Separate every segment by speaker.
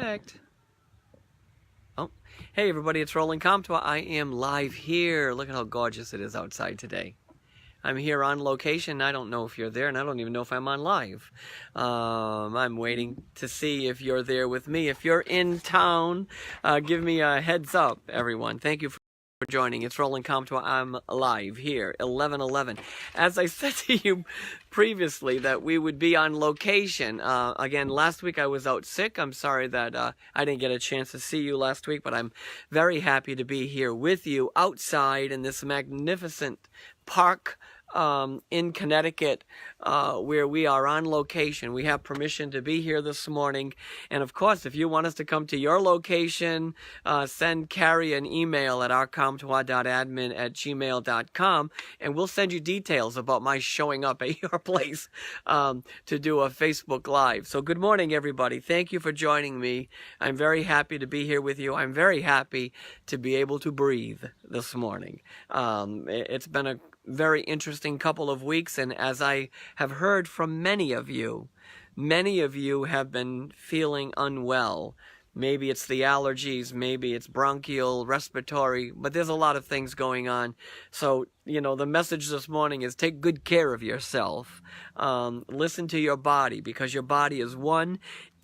Speaker 1: connect. Oh, hey everybody, it's Roland Comtois. I am live here. Look at how gorgeous it is outside today. I'm here on location. I don't know if you're there, and I don't even know if I'm on live. I'm waiting to see if you're there with me. If you're in town, give me a heads up, everyone. Thank you for joining. It's Roland Comtois. I'm live here, 11:11. As I said to you previously that we would be on location. Again, last week I was out sick. I'm sorry that I didn't get a chance to see you last week, but I'm very happy to be here with you outside in this magnificent park in Connecticut, where we are on location. We have permission to be here this morning. And of course, if you want us to come to your location, send Carrie an email at rcomtois.admin@gmail.com, and we'll send you details about my showing up at your place to do a Facebook Live. So good morning, everybody. Thank you for joining me. I'm very happy to be here with you. I'm very happy to be able to breathe this morning. It's been a very interesting couple of weeks, and as I have heard from many of you have been feeling unwell. Maybe it's the allergies, maybe it's bronchial, respiratory, but there's a lot of things going on. So, you know, the message this morning is take good care of yourself. Listen to your body, because your body is one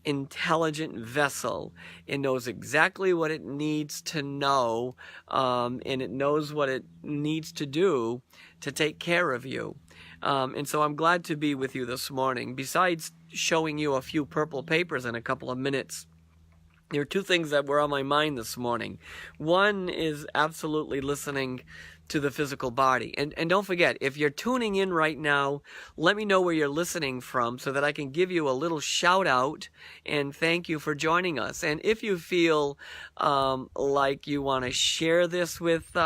Speaker 1: intelligent vessel. It knows exactly what it needs to know, and it knows what it needs to do to take care of you. And so I'm glad to be with you this morning. Besides showing you a few purple papers in a couple of minutes, there are two things that were on my mind this morning. One is absolutely listening to the physical body. And don't forget, if you're tuning in right now, let me know where you're listening from so that I can give you a little shout out and thank you for joining us. And if you feel like you want to share this with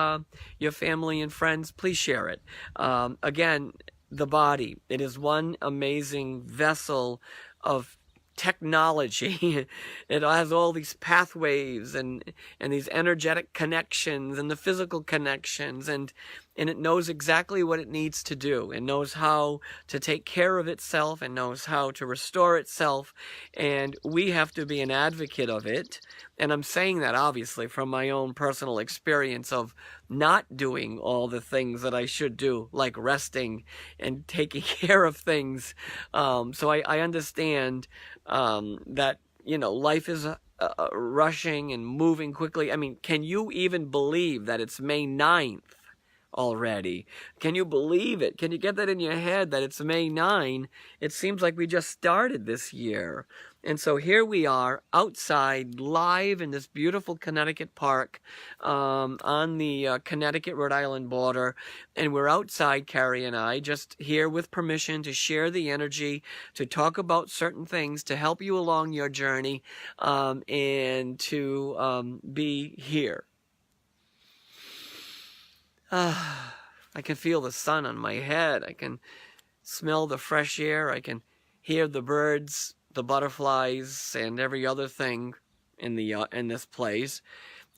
Speaker 1: your family and friends, please share it. Again, the body, it is one amazing vessel of technology. It has all these pathways and these energetic connections and the physical connections, and it knows exactly what it needs to do. It knows how to take care of itself and knows how to restore itself, and we have to be an advocate of it. And I'm saying that obviously from my own personal experience of not doing all the things that I should do, like resting and taking care of things. So I understand that, you know, life is rushing and moving quickly. I mean, can you even believe that it's May 9th already? Can you believe it? Can you get that in your head that it's May 9? It seems like we just started this year. And so here we are outside live in this beautiful Connecticut park on the Connecticut-Rhode Island border. And we're outside, Carrie and I, just here with permission to share the energy, to talk about certain things, to help you along your journey, and to be here. I can feel the sun on my head. I can smell the fresh air. I can hear the birds, the butterflies, and every other thing in this place.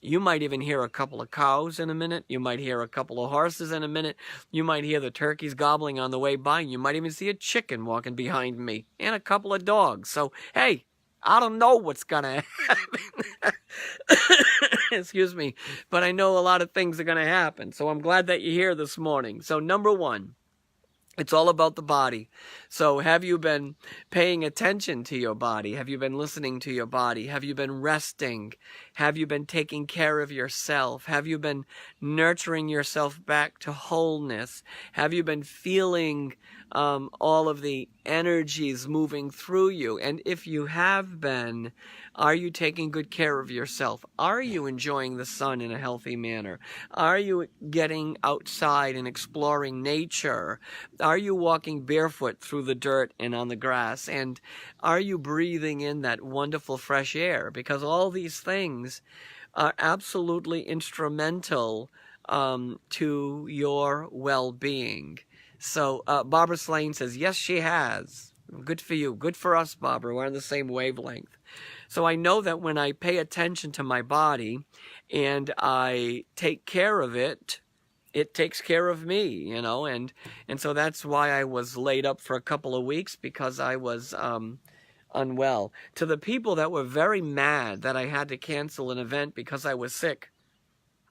Speaker 1: You might even hear a couple of cows in a minute. You might hear a couple of horses in a minute. You might hear the turkeys gobbling on the way by. You might even see a chicken walking behind me and a couple of dogs. So, hey, I don't know what's going to happen. Excuse me. But I know a lot of things are going to happen. So I'm glad that you're here this morning. So number one, it's all about the body. So have you been paying attention to your body? Have you been listening to your body? Have you been resting? Have you been taking care of yourself? Have you been nurturing yourself back to wholeness? Have you been feeling all of the energies moving through you? And if you have been, are you taking good care of yourself? Are you enjoying the sun in a healthy manner? Are you getting outside and exploring nature? Are you walking barefoot through the dirt and on the grass? And are you breathing in that wonderful fresh air? Because all these things are absolutely instrumental to your well-being. So Barbara Slane says, yes, she has. Good for you. Good for us, Barbara. We're on the same wavelength. So I know that when I pay attention to my body and I take care of it, it takes care of me, you know, and so that's why I was laid up for a couple of weeks, because I was unwell. To the people that were very mad that I had to cancel an event because I was sick,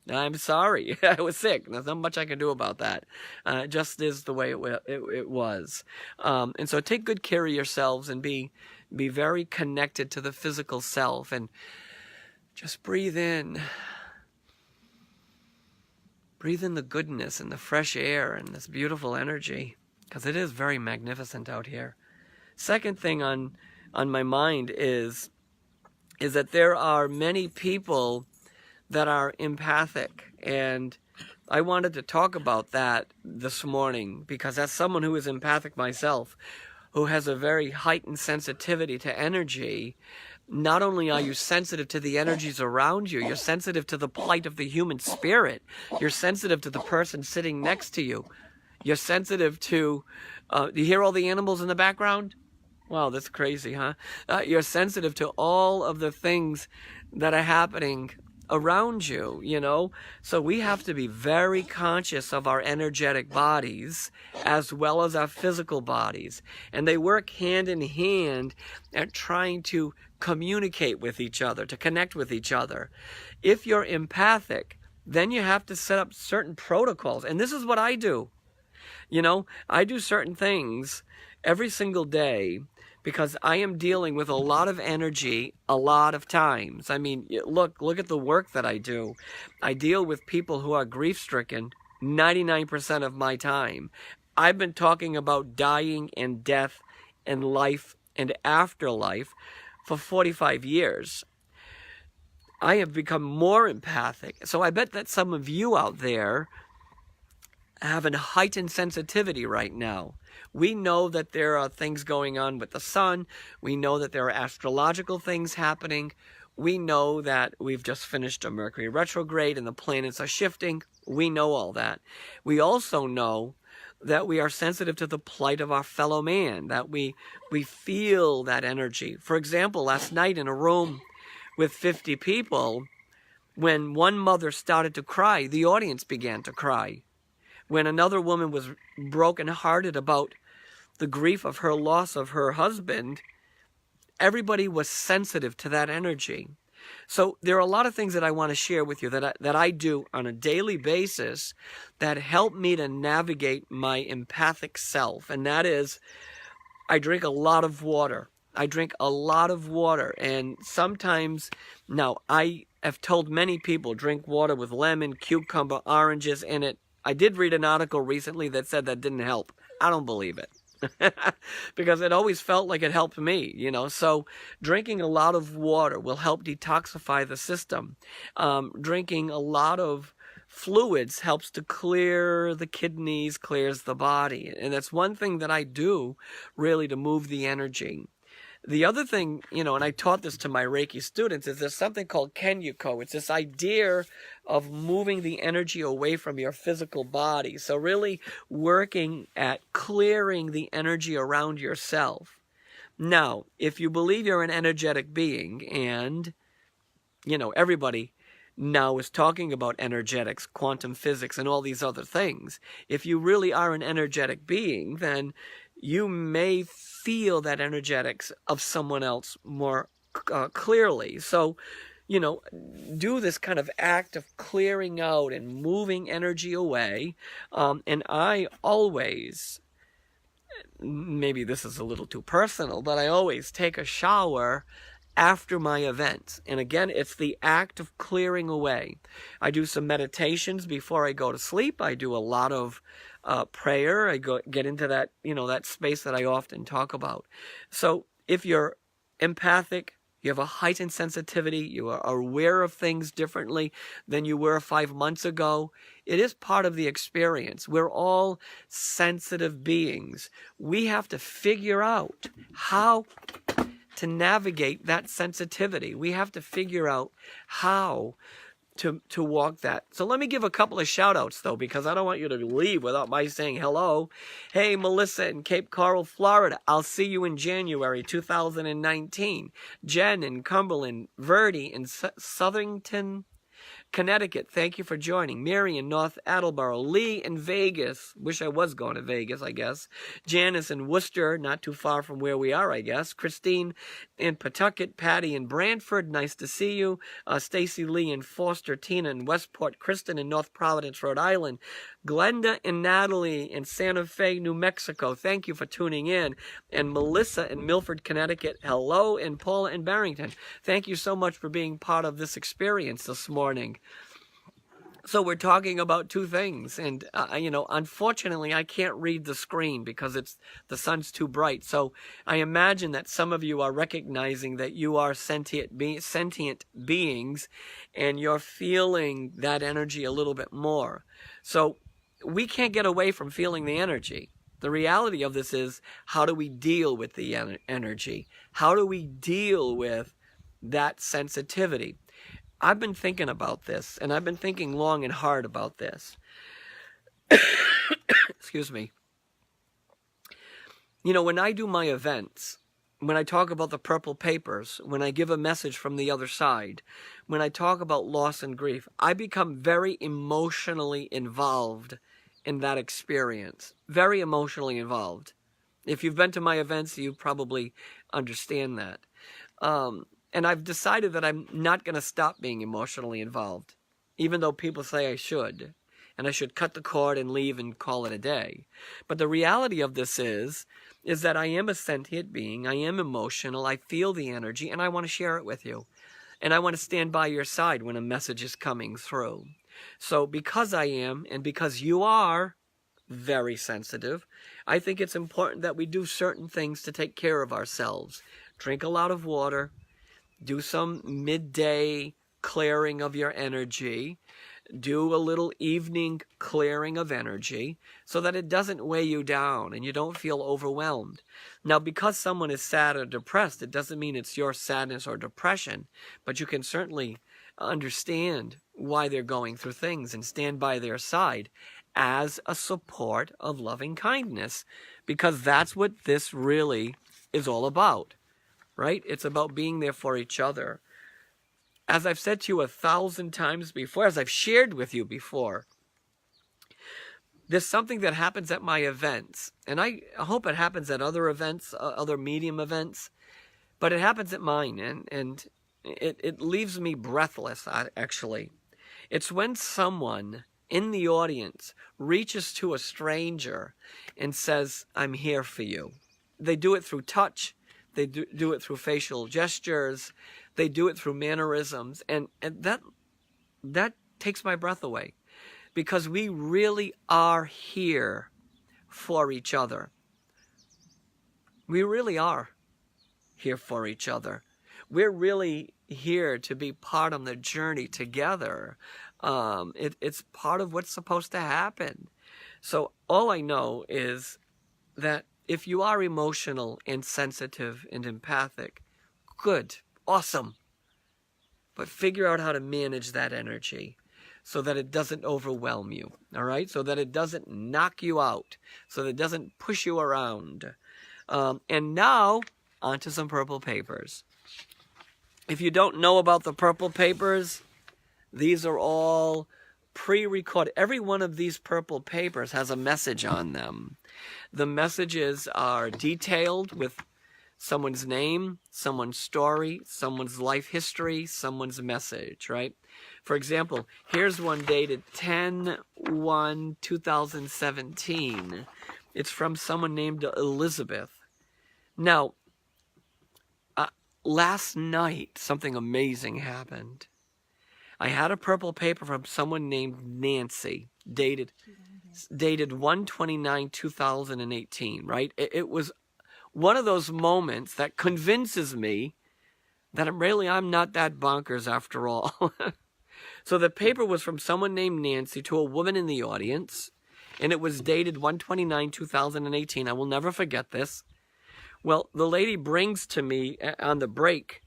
Speaker 1: I'm sorry. I was sick. There's not much I can do about that. It just is the way it was. And so take good care of yourselves and be very connected to the physical self, and just breathe in. Breathe in the goodness and the fresh air and this beautiful energy, because it is very magnificent out here. Second thing on my mind is that there are many people that are empathic, and I wanted to talk about that this morning, because as someone who is empathic myself, who has a very heightened sensitivity to energy, not only are you sensitive to the energies around you, you're sensitive to the plight of the human spirit. You're sensitive to the person sitting next to you. You're sensitive to, do you hear all the animals in the background? Wow, that's crazy, huh? You're sensitive to all of the things that are happening around you, you know? So we have to be very conscious of our energetic bodies as well as our physical bodies. And they work hand in hand at trying to communicate with each other, to connect with each other. If you're empathic, then you have to set up certain protocols. And this is what I do. You know, I do certain things every single day because I am dealing with a lot of energy a lot of times. I mean, look at the work that I do. I deal with people who are grief-stricken 99% of my time. I've been talking about dying and death and life and afterlife for 45 years. I have become more empathic. So I bet that some of you out there have a heightened sensitivity right now. We know that there are things going on with the sun. We know that there are astrological things happening. We know that we've just finished a Mercury retrograde and the planets are shifting. We know all that. We also know that we are sensitive to the plight of our fellow man, that we feel that energy. For example, last night in a room with 50 people, when one mother started to cry, the audience began to cry. When another woman was brokenhearted about the grief of her loss of her husband, everybody was sensitive to that energy. So there are a lot of things that I want to share with you that I do on a daily basis that help me to navigate my empathic self. And that is, I drink a lot of water. I drink a lot of water. And sometimes, now I have told many people, drink water with lemon, cucumber, oranges in it. I did read an article recently that said that didn't help. I don't believe it. Because it always felt like it helped me, you know. So drinking a lot of water will help detoxify the system. Drinking a lot of fluids helps to clear the kidneys, clears the body. And that's one thing that I do really to move the energy. The other thing, you know, and I taught this to my Reiki students, is there's something called Kenyuko. It's this idea of moving the energy away from your physical body. So really working at clearing the energy around yourself. Now, if you believe you're an energetic being, and, you know, everybody now is talking about energetics, quantum physics, and all these other things. If you really are an energetic being, then you may feel that energetics of someone else more clearly. So, you know, do this kind of act of clearing out and moving energy away. And I always, maybe this is a little too personal, but I always take a shower after my event. And again, it's the act of clearing away. I do some meditations before I go to sleep. I do a lot of prayer. I get into that, you know, that space that I often talk about. So if you're empathic, you have a heightened sensitivity, you are aware of things differently than you were 5 months ago, it is part of the experience. We're all sensitive beings. We have to figure out how to navigate that sensitivity. We have to figure out how to walk that. So let me give a couple of shout outs though, because I don't want you to leave without my saying hello. Hey, Melissa in Cape Coral, Florida. I'll see you in January 2019. Jen in Cumberland, Verdi in Southington, Connecticut, thank you for joining. Mary in North Attleboro. Lee in Vegas. Wish I was going to Vegas, I guess. Janice in Worcester, not too far from where we are, I guess. Christine in Pawtucket. Patty in Brantford, nice to see you. Stacy Lee in Foster. Tina in Westport. Kristen in North Providence, Rhode Island. Glenda and Natalie in Santa Fe, New Mexico. Thank you for tuning in. And Melissa in Milford, Connecticut. Hello. And Paula in Barrington. Thank you so much for being part of this experience this morning. So we're talking about two things, and unfortunately I can't read the screen because the sun's too bright. So I imagine that some of you are recognizing that you are sentient beings, and you're feeling that energy a little bit more. So we can't get away from feeling the energy. The reality of this is, how do we deal with the energy? How do we deal with that sensitivity? I've been thinking about this, and I've been thinking long and hard about this. Excuse me. You know, when I do my events, when I talk about the purple papers, when I give a message from the other side, when I talk about loss and grief, I become very emotionally involved in that experience. Very emotionally involved. If you've been to my events, you probably understand that. And I've decided that I'm not going to stop being emotionally involved, even though people say I should. And I should cut the cord and leave and call it a day. But the reality of this is that I am a sentient being. I am emotional. I feel the energy, and I want to share it with you. And I want to stand by your side when a message is coming through. So because I am, and because you are very sensitive, I think it's important that we do certain things to take care of ourselves. Drink a lot of water. Do some midday clearing of your energy. Do a little evening clearing of energy so that it doesn't weigh you down and you don't feel overwhelmed. Now, because someone is sad or depressed, it doesn't mean it's your sadness or depression, but you can certainly understand why they're going through things and stand by their side as a support of loving kindness, because that's what this really is all about. Right? It's about being there for each other. As I've said to you 1,000 times before, as I've shared with you before, there's something that happens at my events. And I hope it happens at other events, other medium events. But it happens at mine. And it leaves me breathless, actually. It's when someone in the audience reaches to a stranger and says, "I'm here for you." They do it through touch. They do it through facial gestures. They do it through mannerisms. And that takes my breath away. Because we really are here for each other. We really are here for each other. We're really here to be part of the journey together. It's part of what's supposed to happen. So all I know is that if you are emotional and sensitive and empathic, good, awesome. But figure out how to manage that energy so that it doesn't overwhelm you, all right? So that it doesn't knock you out, so that it doesn't push you around. And now, onto some purple papers. If you don't know about the purple papers, these are all pre-recorded. Every one of these purple papers has a message on them. The messages are detailed with someone's name, someone's story, someone's life history, someone's message, right? For example, here's one dated 10/1/2017. It's from someone named Elizabeth. Now, last night, something amazing happened. I had a purple paper from someone named Nancy, dated 1/29/2018, right? It was one of those moments that convinces me that I'm not that bonkers after all. So the paper was from someone named Nancy to a woman in the audience, and it was dated 1/29/2018. I will never forget this. Well, the lady brings to me on the break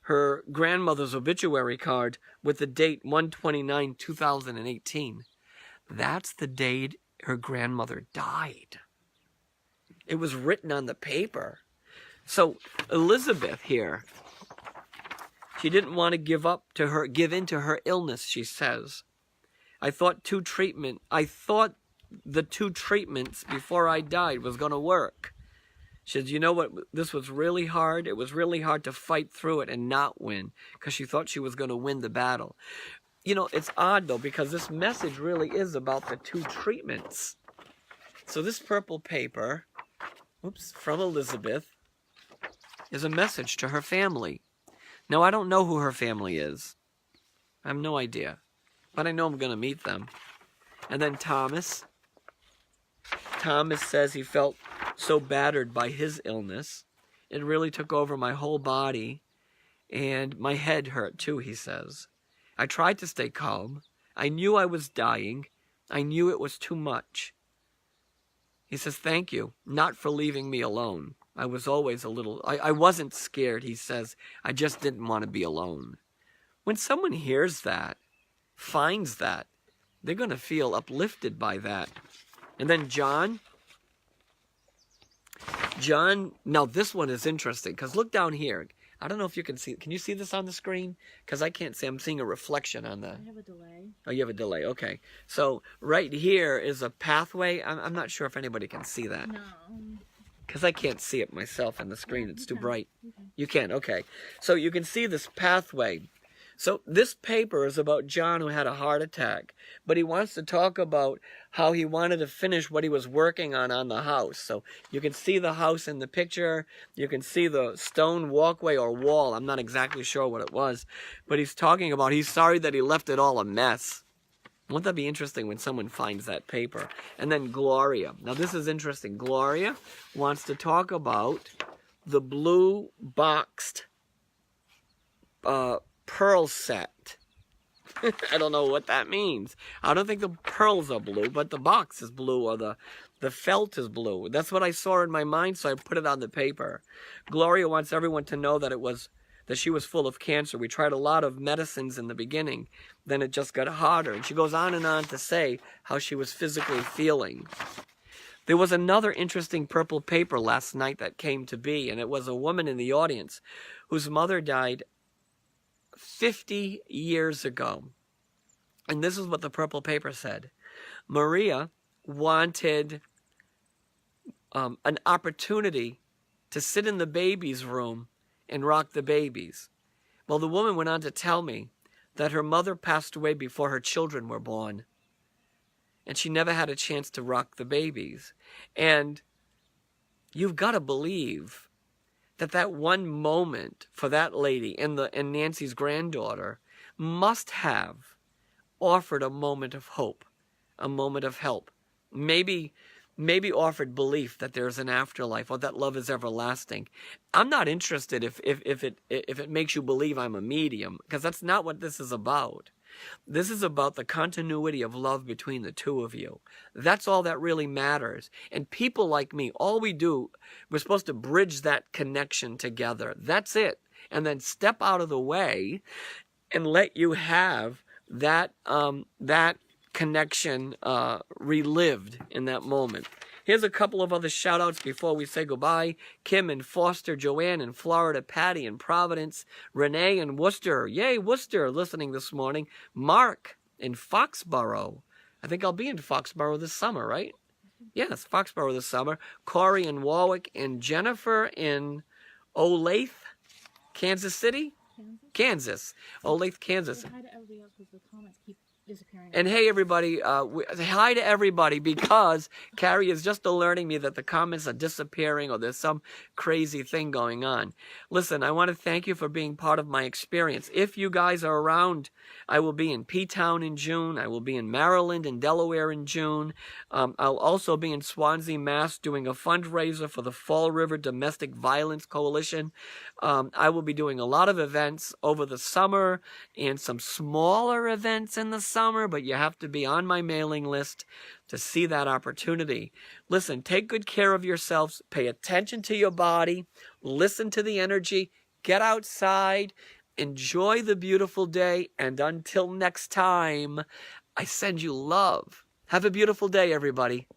Speaker 1: her grandmother's obituary card with the date 1/29/2018. That's the date her grandmother died. It was written on the paper. So Elizabeth here, She didn't want to give in to her illness, she says. I thought the 2 treatments before I died was going to work. She said, you know what, this was really hard. It was really hard to fight through it and not win, because she thought she was going to win the battle. You know, it's odd, though, because this message really is about the 2 treatments. So this purple paper, from Elizabeth, is a message to her family. Now, I don't know who her family is. I have no idea. But I know I'm going to meet them. And then Thomas. Thomas says he felt so battered by his illness. It really took over my whole body. And my head hurt too, he says. I tried to stay calm. I knew I was dying. I knew it was too much. He says, thank you, not for leaving me alone. I was always I wasn't scared, he says. I just didn't want to be alone. When someone hears that, finds that, they're going to feel uplifted by that. And then John, now this one is interesting, because look down here. I don't know if you can see. Can you see this on the screen? Because I can't see. I'm seeing a reflection on the...
Speaker 2: I have a delay.
Speaker 1: Oh, you have a delay. Okay. So right here is a pathway. I'm not sure if anybody can see that.
Speaker 2: No.
Speaker 1: Because I can't see it myself on the screen. It's too bright. You can. Okay. So you can see this pathway. So this paper is about John, who had a heart attack, but he wants to talk about how he wanted to finish what he was working on the house. So you can see the house in the picture. You can see the stone walkway or wall. I'm not exactly sure what it was, but he's talking about he's sorry that he left it all a mess. Won't that be interesting when someone finds that paper? And then Gloria. Now this is interesting. Gloria wants to talk about the blue boxed pearl set. I don't know what that means. I don't think the pearls are blue, but the box is blue, or the felt is blue. That's what I saw in my mind, so I put it on the paper. Gloria wants everyone to know that she was full of cancer. We tried a lot of medicines in the beginning. Then it just got harder. And she goes on and on to say how she was physically feeling. There was another interesting purple paper last night that came to be, and it was a woman in the audience whose mother died 50 years ago. And this is what the purple paper said. Maria wanted an opportunity to sit in the baby's room and rock the babies. Well, the woman went on to tell me that her mother passed away before her children were born, and she never had a chance to rock the babies. And you've got to believe that one moment for that lady and Nancy's granddaughter must have offered a moment of hope, a moment of help. Maybe offered belief that there's an afterlife, or that love is everlasting. I'm not interested if it makes you believe I'm a medium, because that's not what this is about. This is about the continuity of love between the two of you. That's all that really matters. And people like me, all we do, we're supposed to bridge that connection together. That's it. And then step out of the way and let you have that connection relived in that moment. Here's a couple of other shout-outs before we say goodbye. Kim in Foster, Joanne in Florida, Patty in Providence, Renee in Worcester. Yay, Worcester, listening this morning. Mark in Foxborough. I think I'll be in Foxborough this summer, right? Yes, Foxborough this summer. Corey in Warwick, and Jennifer in Olathe, Kansas City? Kansas. Olathe, Kansas.
Speaker 2: Say hi to everybody else because the comments keep disappearing.
Speaker 1: And hey, everybody, say hi to everybody, because Carrie is just alerting me that the comments are disappearing, or there's some crazy thing going on. Listen, I want to thank you for being part of my experience. If you guys are around, I will be in P-Town in June. I will be in Maryland and Delaware in June. I'll also be in Swansea, Mass. doing a fundraiser for the Fall River Domestic Violence Coalition. I will be doing a lot of events over the summer and some smaller events in the summer, but you have to be on my mailing list to see that opportunity. Listen, take good care of yourselves. Pay attention to your body. Listen to the energy. Get outside. Enjoy the beautiful day. And until next time, I send you love. Have a beautiful day, everybody.